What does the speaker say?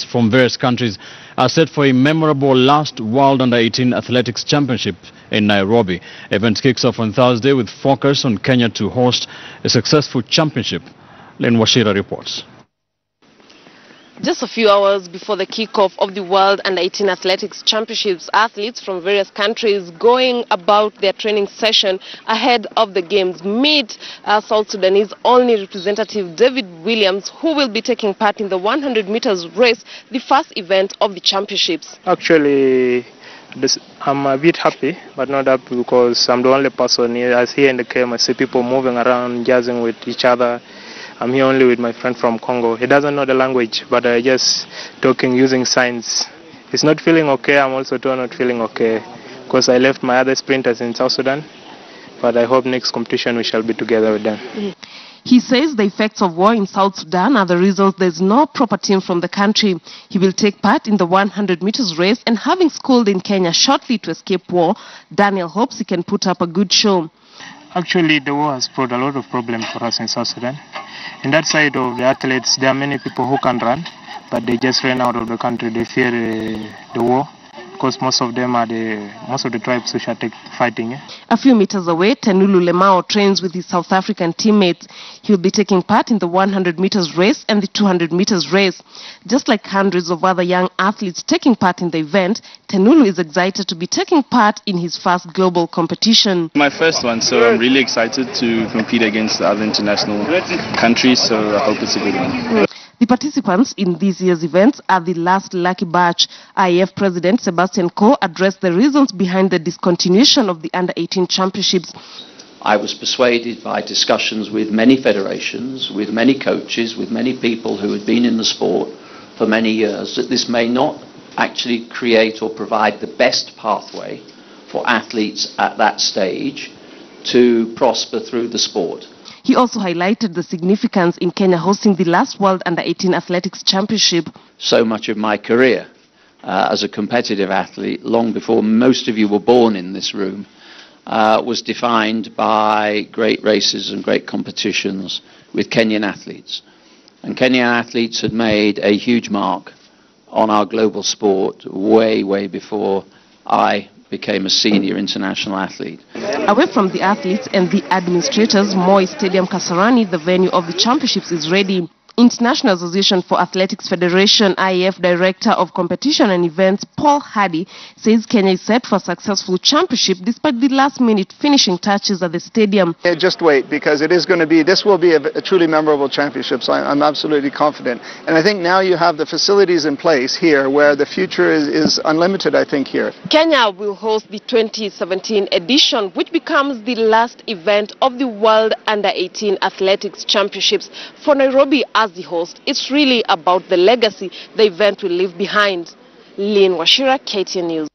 from various countries are set for a memorable last World Under-18 Athletics Championship in Nairobi. Event kicks off on Thursday with focus on Kenya to host a successful championship. Len Washira reports. Just a few hours before the kickoff of the World Under-18 Athletics Championships, athletes from various countries going about their training session ahead of the games meet South Sudanese only representative David Williams, who will be taking part in the 100 meters race, the first event of the championships. Actually, I'm a bit happy, but not happy because I'm the only person here. As here in the camp, I see people moving around, jazzing with each other. I'm here only with my friend from Congo. He doesn't know the language, but I just talking using signs. He's not feeling okay. I'm also not feeling okay because I left my other sprinters in South Sudan. But I hope next competition we shall be together with them. He says the effects of war in South Sudan are the reasons there's no proper team from the country. He will take part in the 100 meters race, and having schooled in Kenya shortly to escape war, Daniel hopes he can put up a good show. Actually, the war has brought a lot of problems for us in South Sudan. In that side of the athletes, there are many people who can run, but they just ran out of the country. They fear the war, because most of the tribes which are fighting. A few meters away, Tenulu Lemao trains with his South African teammates. He'll be taking part in the 100 meters race and the 200 meters race. Just like hundreds of other young athletes taking part in the event, Tenulu is excited to be taking part in his first global competition. My first one, so I'm really excited to compete against the other international countries, so I hope it's a good one. The participants in this year's events are the last lucky batch. IAF President Sebastian Coe addressed the reasons behind the discontinuation of the Under-18 Championships. I was persuaded by discussions with many federations, with many coaches, with many people who had been in the sport for many years, that this may not actually create or provide the best pathway for athletes at that stage to prosper through the sport. He also highlighted the significance in Kenya hosting the last World Under-18 Athletics Championship. So much of my career as a competitive athlete, long before most of you were born in this room, was defined by great races and great competitions with Kenyan athletes. And Kenyan athletes had made a huge mark on our global sport way, way before I became a senior international athlete. Away from the athletes and the administrators, Moi Stadium Kasarani, the venue of the championships, is ready. International Association for Athletics Federation IAF Director of Competition and Events Paul Hardy says Kenya is set for a successful championship despite the last-minute finishing touches at the stadium. Yeah, just wait, because this will be a truly memorable championship, so I'm absolutely confident. And I think now you have the facilities in place here where the future is unlimited, I think, here. Kenya will host the 2017 edition, which becomes the last event of the World Under-18 Athletics Championships. For Nairobi as the host, it's really about the legacy the event will leave behind. Len Washira, KTN News.